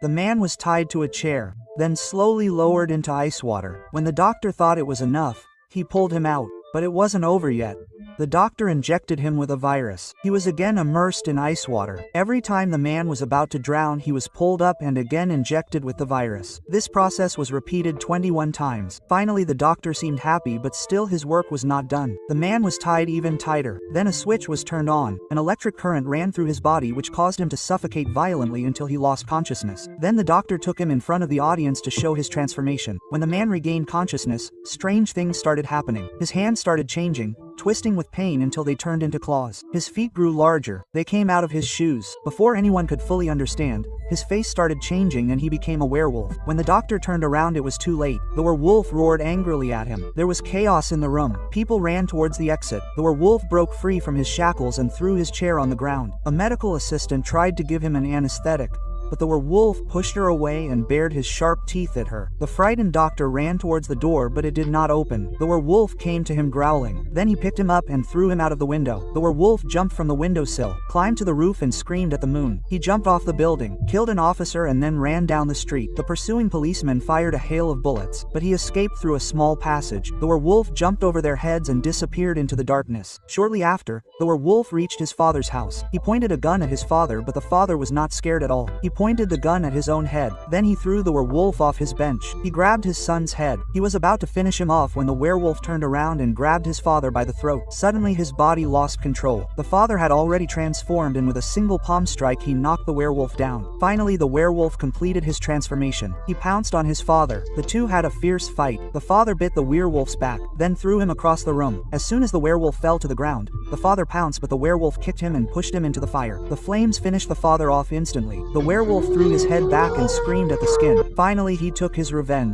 The man was tied to a chair, then slowly lowered into ice water. When the doctor thought it was enough, he pulled him out, but it wasn't over yet. The doctor injected him with a virus. He was again immersed in ice water. Every time the man was about to drown, he was pulled up and again injected with the virus. This process was repeated 21 times. Finally, the doctor seemed happy, but still his work was not done. The man was tied even tighter. Then a switch was turned on. An electric current ran through his body which caused him to suffocate violently until he lost consciousness. Then the doctor took him in front of the audience to show his transformation. When the man regained consciousness, strange things started happening. His hands started changing, twisting with pain until they turned into claws. His feet grew larger. They came out of his shoes. Before anyone could fully understand, his face started changing and he became a werewolf. When the doctor turned around, it was too late. The werewolf roared angrily at him. There was chaos in the room. People ran towards the exit. The werewolf broke free from his shackles and threw his chair on the ground. A medical assistant tried to give him an anesthetic, but the werewolf pushed her away and bared his sharp teeth at her. The frightened doctor ran towards the door, but it did not open. The werewolf came to him growling. Then he picked him up and threw him out of the window. The werewolf jumped from the windowsill, climbed to the roof and screamed at the moon. He jumped off the building, killed an officer and then ran down the street. The pursuing policemen fired a hail of bullets, but he escaped through a small passage. The werewolf jumped over their heads and disappeared into the darkness. Shortly after, the werewolf reached his father's house. He pointed a gun at his father, but the father was not scared at all. He pointed the gun at his own head. Then he threw the werewolf off his bench. He grabbed his son's head. He was about to finish him off when the werewolf turned around and grabbed his father by the throat. Suddenly his body lost control. The father had already transformed and with a single palm strike he knocked the werewolf down. Finally the werewolf completed his transformation. He pounced on his father. The two had a fierce fight. The father bit the werewolf's back, then threw him across the room. As soon as the werewolf fell to the ground, the father pounced, but the werewolf kicked him and pushed him into the fire. The flames finished the father off instantly. The werewolf threw his head back and screamed at the skin. Finally he took his revenge.